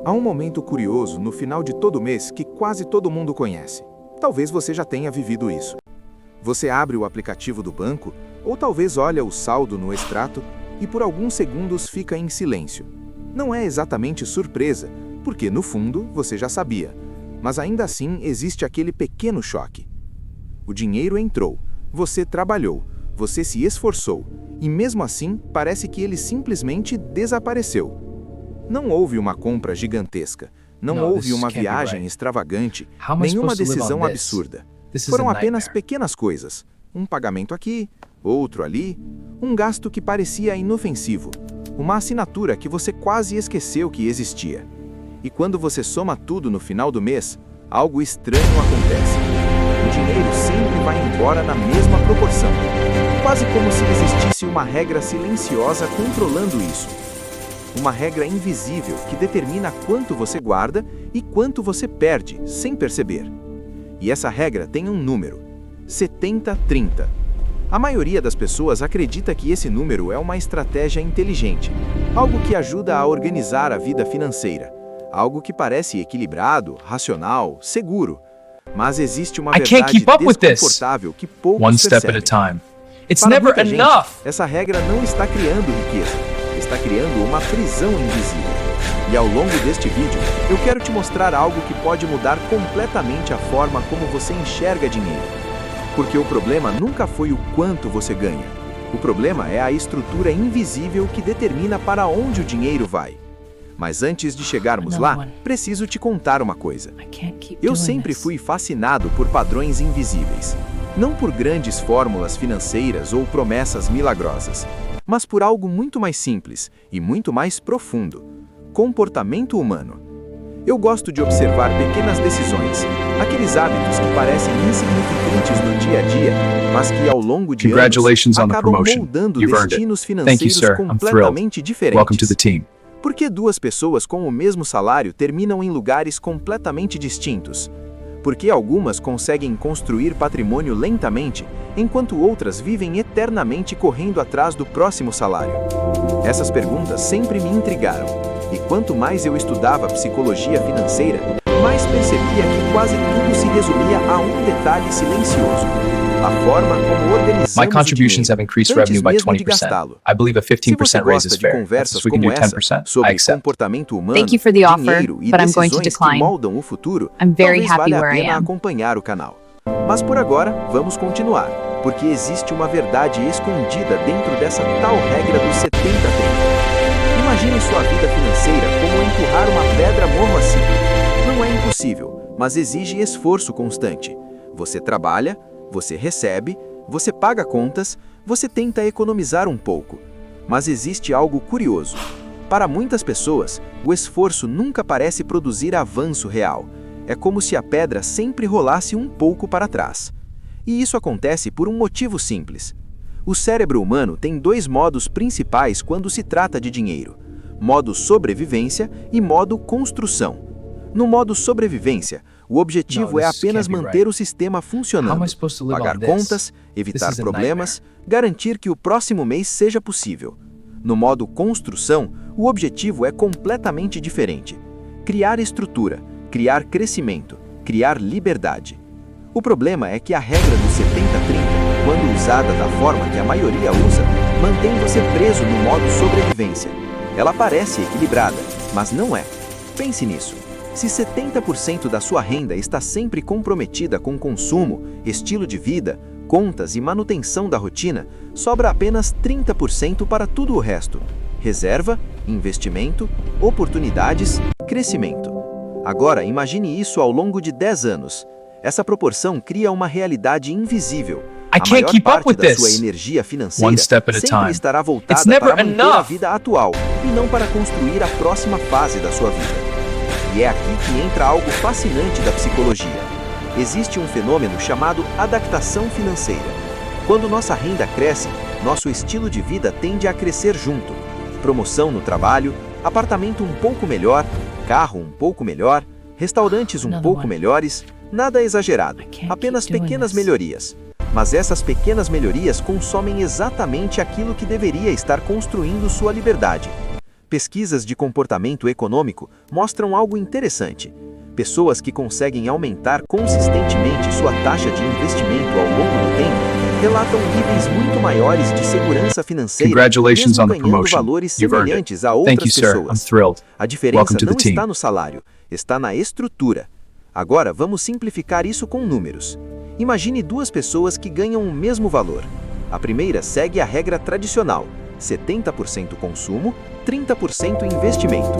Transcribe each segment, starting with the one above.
Há um momento curioso no final de todo mês que quase todo mundo conhece. Talvez você já tenha vivido isso. Você abre o aplicativo do banco, ou talvez olha o saldo no extrato e por alguns segundos fica em silêncio. Não é exatamente surpresa, porque no fundo você já sabia, mas ainda assim existe aquele pequeno choque. O dinheiro entrou, você trabalhou, você se esforçou, e mesmo assim parece que ele simplesmente desapareceu. Não houve uma compra gigantesca, não houve uma viagem extravagante, nenhuma decisão absurda. Foram apenas pequenas coisas, um pagamento aqui, outro ali, um gasto que parecia inofensivo, uma assinatura que você quase esqueceu que existia. E quando você soma tudo no final do mês, algo estranho acontece. O dinheiro sempre vai embora na mesma proporção, quase como se existisse uma regra silenciosa controlando isso. Uma regra invisível que determina quanto você guarda e quanto você perde, sem perceber. E essa regra tem um número: 70-30. A maioria das pessoas acredita que esse número é uma estratégia inteligente, algo que ajuda a organizar a vida financeira, algo que parece equilibrado, racional, seguro. Mas existe uma verdade desconfortável que poucos percebem. Para muita gente, essa regra não está criando riqueza, está criando uma prisão invisível. E ao longo deste vídeo, eu quero te mostrar algo que pode mudar completamente a forma como você enxerga dinheiro. Porque o problema nunca foi o quanto você ganha. O problema é a estrutura invisível que determina para onde o dinheiro vai. Mas antes de chegarmos lá, preciso te contar uma coisa. Eu sempre fui fascinado por padrões invisíveis. Não por grandes fórmulas financeiras ou promessas milagrosas, mas por algo muito mais simples e muito mais profundo: comportamento humano. Eu gosto de observar pequenas decisões, aqueles hábitos que parecem insignificantes no dia a dia, mas que ao longo de anos acabam moldando destinos financeiros completamente diferentes. Por que duas pessoas com o mesmo salário terminam em lugares completamente distintos? Por que algumas conseguem construir patrimônio lentamente, enquanto outras vivem eternamente correndo atrás do próximo salário? Essas perguntas sempre me intrigaram, e quanto mais eu estudava psicologia financeira, mais percebia que quase tudo se resumia a um detalhe silencioso: a forma como organizamos My contributions o have increased dinheiro, revenue by antes mesmo de 20%. gastá-lo. I believe a Se você 15% raise is gosta de fair. conversas If we can como do essa 10%, I sobre accept. comportamento humano, Thank you for the offer, dinheiro e but I'm going to decisões que decline. moldam o futuro, I'm very talvez happy valha a where I pena am. acompanhar o canal. Mas por agora, vamos continuar, porque existe uma verdade escondida dentro dessa tal regra dos 70-30. Imagine sua vida financeira como empurrar uma pedra morro acima. Não é impossível, mas exige esforço constante. Você trabalha, você recebe, você paga contas, você tenta economizar um pouco. Mas existe algo curioso. Para muitas pessoas, o esforço nunca parece produzir avanço real. É como se a pedra sempre rolasse um pouco para trás. E isso acontece por um motivo simples. O cérebro humano tem dois modos principais quando se trata de dinheiro: modo sobrevivência e modo construção. No modo sobrevivência, o objetivo é apenas manter o sistema funcionando, pagar contas, evitar problemas, garantir que o próximo mês seja possível. No modo construção, o objetivo é completamente diferente: criar estrutura, criar crescimento, criar liberdade. O problema é que a regra do 70-30, quando usada da forma que a maioria usa, mantém você preso no modo sobrevivência. Ela parece equilibrada, mas não é. Pense nisso. Se 70% da sua renda está sempre comprometida com consumo, estilo de vida, contas e manutenção da rotina, sobra apenas 30% para tudo o resto: reserva, investimento, oportunidades, crescimento. Agora, imagine isso ao longo de 10 anos. Essa proporção cria uma realidade invisível. A maior parte da sua energia financeira sempre estará voltada para manter a vida atual e não para construir a próxima fase da sua vida. E é aqui que entra algo fascinante da psicologia. Existe um fenômeno chamado adaptação financeira. Quando nossa renda cresce, nosso estilo de vida tende a crescer junto. Promoção no trabalho, apartamento um pouco melhor, carro um pouco melhor, restaurantes um pouco melhores, nada exagerado, apenas pequenas melhorias. Mas essas pequenas melhorias consomem exatamente aquilo que deveria estar construindo sua liberdade. Pesquisas de comportamento econômico mostram algo interessante. Pessoas que conseguem aumentar consistentemente sua taxa de investimento ao longo do tempo relatam níveis muito maiores de segurança financeira, Congratulations mesmo on the ganhando promotion. valores You've earned semelhantes it. a Thank outras you, sir. I'm pessoas. thrilled. A diferença Welcome to the não team. está no salário, está na estrutura. Agora, vamos simplificar isso com números. Imagine duas pessoas que ganham o mesmo valor. A primeira segue a regra tradicional, 70% consumo, 30% investimento.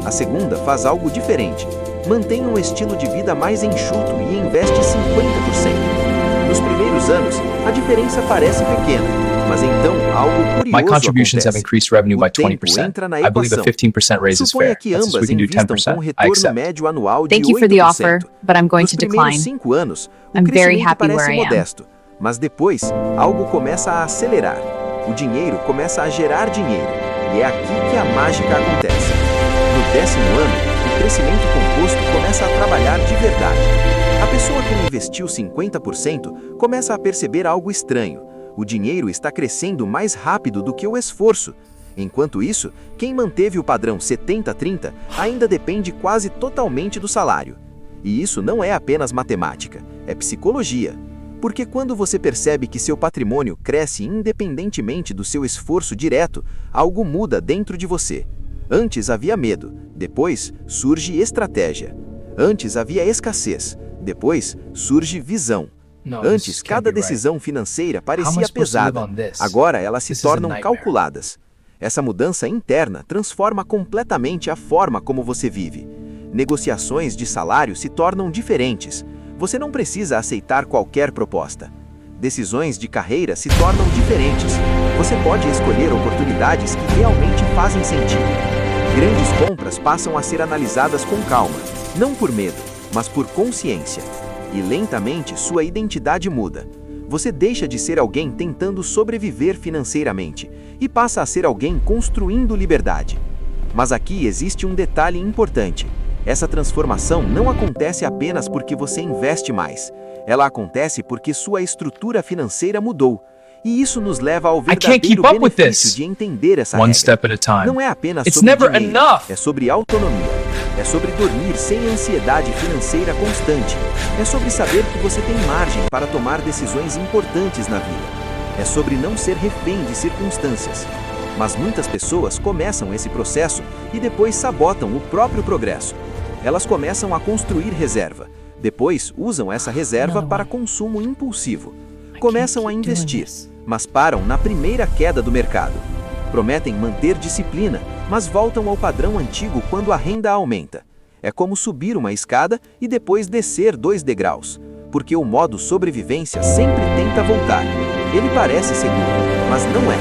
A segunda faz algo diferente. Mantém um estilo de vida mais enxuto e investe 50%. Nos primeiros anos, a diferença parece pequena, mas então algo curioso My contributions have acontece. increased revenue by O tempo 20%. entra na I believe a equação. 15% raise is Suponha fair. que That's since we ambas can do invistam com 10%. I retorno accept. médio anual de 8%. Thank you for the offer, but I'm going Nos to primeiros decline. 5 anos, o I'm very crescimento happy parece where I am. modesto, mas depois, algo começa a acelerar. O dinheiro começa a gerar dinheiro, e é aqui que a mágica acontece. No 10º ano, o crescimento composto começa a trabalhar de verdade. A pessoa que investiu 50% começa a perceber algo estranho. O dinheiro está crescendo mais rápido do que o esforço. Enquanto isso, quem manteve o padrão 70-30 ainda depende quase totalmente do salário. E isso não é apenas matemática, é psicologia. Porque quando você percebe que seu patrimônio cresce independentemente do seu esforço direto, algo muda dentro de você. Antes havia medo, depois surge estratégia. Antes havia escassez, depois surge visão. Antes, cada decisão financeira parecia pesada. Agora elas se tornam calculadas. Essa mudança interna transforma completamente a forma como você vive. Negociações de salário se tornam diferentes. Você não precisa aceitar qualquer proposta. Decisões de carreira se tornam diferentes. Você pode escolher oportunidades que realmente fazem sentido. Grandes compras passam a ser analisadas com calma, não por medo, mas por consciência. E lentamente sua identidade muda. Você deixa de ser alguém tentando sobreviver financeiramente e passa a ser alguém construindo liberdade. Mas aqui existe um detalhe importante. Essa transformação não acontece apenas porque você investe mais. Ela acontece porque sua estrutura financeira mudou. E isso nos leva ao verdadeiro benefício de entender essa One regra. step at a time. Não é apenas It's sobre never dinheiro, enough. é sobre autonomia. É sobre dormir sem ansiedade financeira constante. É sobre saber que você tem margem para tomar decisões importantes na vida. É sobre não ser refém de circunstâncias. Mas muitas pessoas começam esse processo e depois sabotam o próprio progresso. Elas começam a construir reserva. Depois usam essa reserva para consumo impulsivo. Começam a investir, mas param na primeira queda do mercado. Prometem manter disciplina, mas voltam ao padrão antigo quando a renda aumenta. É como subir uma escada e depois descer 2 degraus, porque o modo sobrevivência sempre tenta voltar. Ele parece seguro, mas não é.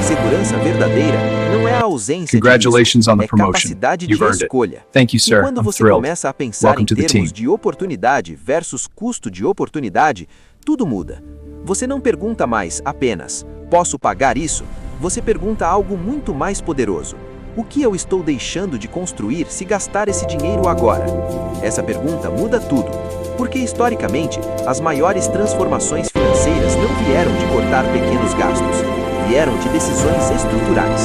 Segurança verdadeira não é a ausência Congratulations de on the risco, é promotion. capacidade de You've earned it. escolha. Thank you, sir. E quando I'm você thrilled. começa a pensar Welcome em to the termos team. de oportunidade versus custo de oportunidade, tudo muda. Você não pergunta mais apenas, posso pagar isso? Você pergunta algo muito mais poderoso. O que eu estou deixando de construir se gastar esse dinheiro agora? Essa pergunta muda tudo. Porque historicamente, as maiores transformações financeiras não vieram de cortar pequenos gastos, vieram de decisões estruturais.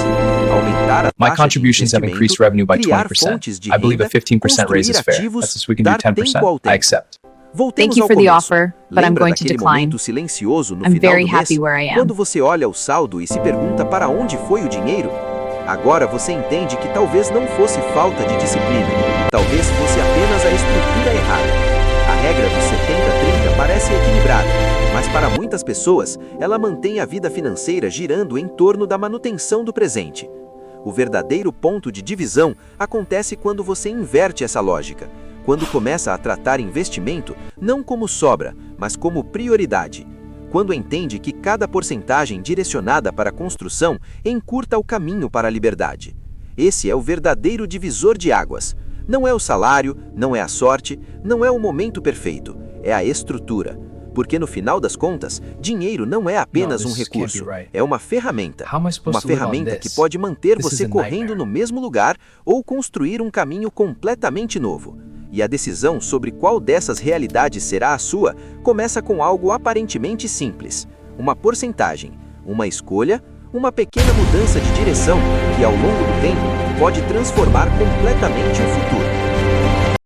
Aumentar a My taxa de contributions have investimento, increased revenue by criar 20%. fontes de I believe a renda, 15% raise is construir fair. ativos, That's since we can do dar 10%. tempo ao I tempo. accept. Voltemos Thank you ao for the começo. offer, but I'm Lembra going to daquele decline. momento silencioso no I'm final very do mês, happy where I am. quando você olha o saldo e se pergunta para onde foi o dinheiro? Agora você entende que talvez não fosse falta de disciplina, talvez fosse apenas a estrutura errada. A regra dos 70-30 parece equilibrada, mas para muitas pessoas, ela mantém a vida financeira girando em torno da manutenção do presente. O verdadeiro ponto de divisão acontece quando você inverte essa lógica, quando começa a tratar investimento não como sobra, mas como prioridade. Quando entende que cada porcentagem direcionada para a construção encurta o caminho para a liberdade. Esse é o verdadeiro divisor de águas. Não é o salário, não é a sorte, não é o momento perfeito, é a estrutura. Porque no final das contas, dinheiro não é apenas um recurso, é uma ferramenta. Uma ferramenta que pode manter você correndo no mesmo lugar ou construir um caminho completamente novo. E a decisão sobre qual dessas realidades será a sua começa com algo aparentemente simples. Uma porcentagem, uma escolha, uma pequena mudança de direção que ao longo do tempo pode transformar completamente o futuro.